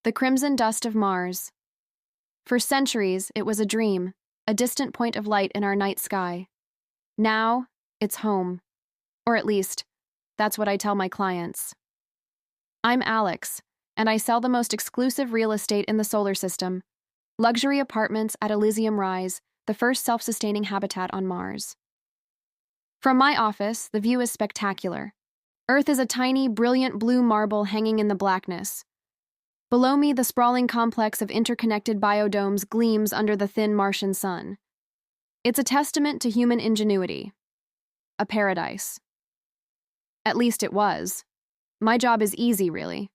The crimson dust of Mars. For centuries, it was a dream, a distant point of light in our night sky. Now, it's home. Or at least, that's what I tell my clients. I'm Alex, and I sell the most exclusive real estate in the solar system. Luxury apartments at Elysium Rise, the first self-sustaining habitat on Mars. From my office, the view is spectacular. Earth is a tiny, brilliant blue marble hanging in the blackness. Below me, the sprawling complex of interconnected biodomes gleams under the thin Martian sun. It's a testament to human ingenuity. A paradise. At least it was. My job is easy, really.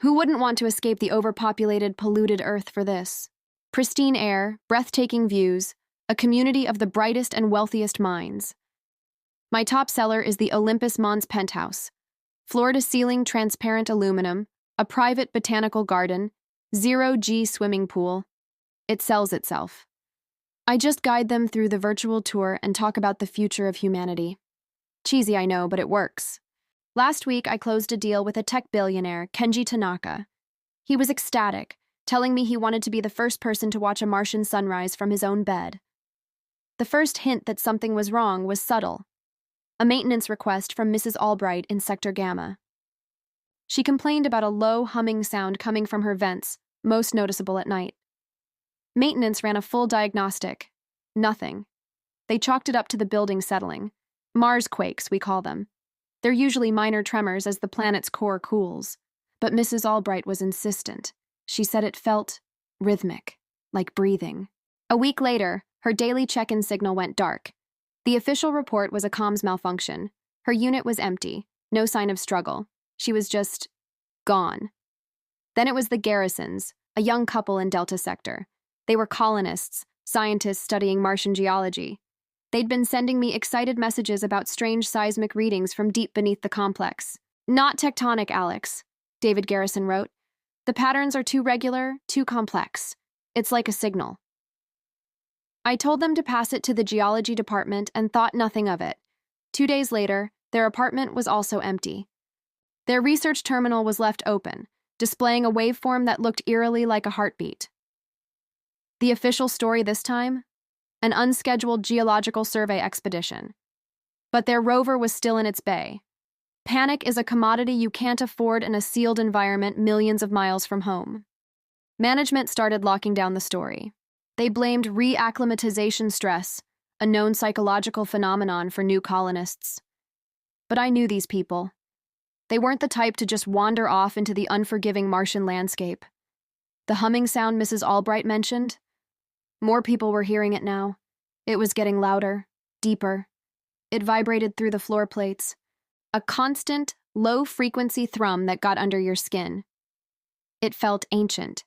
Who wouldn't want to escape the overpopulated, polluted Earth for this? Pristine air, breathtaking views, a community of the brightest and wealthiest minds. My top seller is the Olympus Mons penthouse. Floor-to-ceiling transparent aluminum, a private botanical garden, zero-G swimming pool. It sells itself. I just guide them through the virtual tour and talk about the future of humanity. Cheesy, I know, but it works. Last week, I closed a deal with a tech billionaire, Kenji Tanaka. He was ecstatic, telling me he wanted to be the first person to watch a Martian sunrise from his own bed. The first hint that something was wrong was subtle. A maintenance request from Mrs. Albright in Sector Gamma. She complained about a low humming sound coming from her vents, most noticeable at night. Maintenance ran a full diagnostic. Nothing. They chalked it up to the building settling. Mars quakes, we call them. They're usually minor tremors as the planet's core cools. But Mrs. Albright was insistent. She said it felt rhythmic, like breathing. A week later, her daily check-in signal went dark. The official report was a comms malfunction. Her unit was empty, no sign of struggle. She was just gone. Then it was the Garrisons, a young couple in Delta Sector. They were colonists, scientists studying Martian geology. They'd been sending me excited messages about strange seismic readings from deep beneath the complex. Not tectonic, Alex, David Garrison wrote. The patterns are too regular, too complex. It's like a signal. I told them to pass it to the geology department and thought nothing of it. 2 days later, their apartment was also empty. Their research terminal was left open, displaying a waveform that looked eerily like a heartbeat. The official story this time? An unscheduled geological survey expedition. But their rover was still in its bay. Panic is a commodity you can't afford in a sealed environment millions of miles from home. Management started locking down the story. They blamed reacclimatization stress, a known psychological phenomenon for new colonists. But I knew these people. They weren't the type to just wander off into the unforgiving Martian landscape. The humming sound Mrs. Albright mentioned? More people were hearing it now. It was getting louder, deeper. It vibrated through the floor plates. A constant, low-frequency thrum that got under your skin. It felt ancient.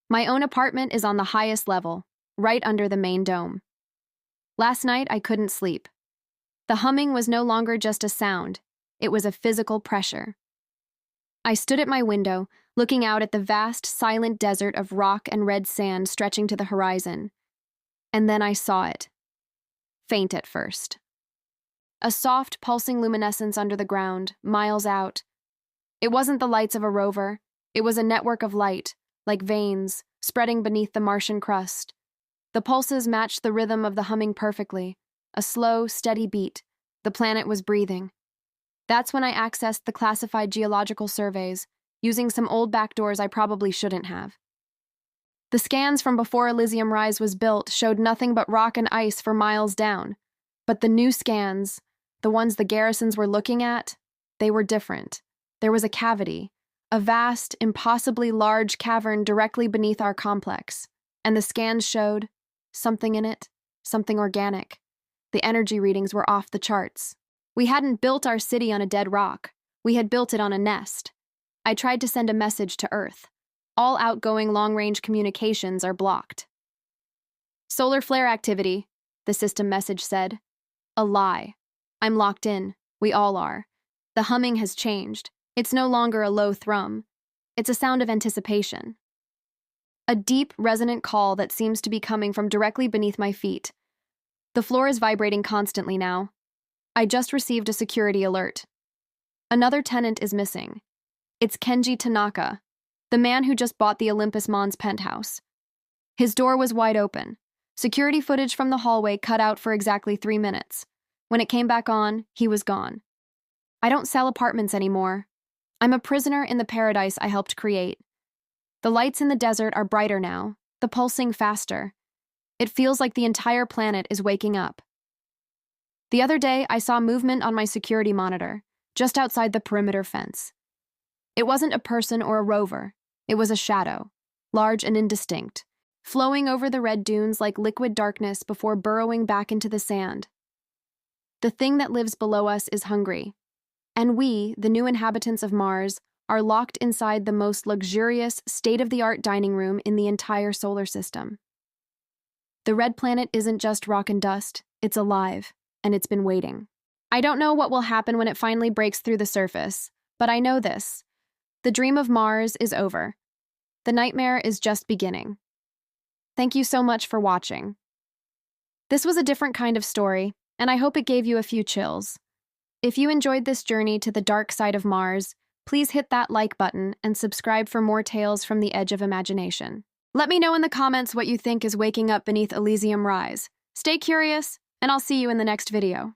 My own apartment is on the highest level, right under the main dome. Last night, I couldn't sleep. The humming was no longer just a sound. It was a physical pressure. I stood at my window, looking out at the vast, silent desert of rock and red sand stretching to the horizon. And then I saw it. Faint at first. A soft, pulsing luminescence under the ground, miles out. It wasn't the lights of a rover. It was a network of light, like veins, spreading beneath the Martian crust. The pulses matched the rhythm of the humming perfectly, a slow, steady beat. The planet was breathing. That's when I accessed the classified geological surveys, using some old backdoors I probably shouldn't have. The scans from before Elysium Rise was built showed nothing but rock and ice for miles down. But the new scans, the ones the Garrisons were looking at, they were different. There was a cavity, a vast, impossibly large cavern directly beneath our complex, and the scans showed something in it, something organic. The energy readings were off the charts. We hadn't built our city on a dead rock. We had built it on a nest. I tried to send a message to Earth. All outgoing long-range communications are blocked. Solar flare activity, the system message said. A lie. I'm locked in. We all are. The humming has changed. It's no longer a low thrum. It's a sound of anticipation. A deep, resonant call that seems to be coming from directly beneath my feet. The floor is vibrating constantly now. I just received a security alert. Another tenant is missing. It's Kenji Tanaka. The man who just bought the Olympus Mons penthouse. His door was wide open. Security footage from the hallway cut out for exactly 3 minutes. When it came back on, he was gone. I don't sell apartments anymore. I'm a prisoner in the paradise I helped create. The lights in the desert are brighter now, the pulsing faster. It feels like the entire planet is waking up. The other day, I saw movement on my security monitor, just outside the perimeter fence. It wasn't a person or a rover. It was a shadow, large and indistinct, flowing over the red dunes like liquid darkness before burrowing back into the sand. The thing that lives below us is hungry, and we, the new inhabitants of Mars, are locked inside the most luxurious, state-of-the-art dining room in the entire solar system. The red planet isn't just rock and dust, it's alive, and it's been waiting. I don't know what will happen when it finally breaks through the surface, but I know this. The dream of Mars is over. The nightmare is just beginning. Thank you so much for watching. This was a different kind of story, and I hope it gave you a few chills. If you enjoyed this journey to the dark side of Mars, please hit that like button and subscribe for more tales from the edge of imagination. Let me know in the comments what you think is waking up beneath Elysium Rise. Stay curious, and I'll see you in the next video.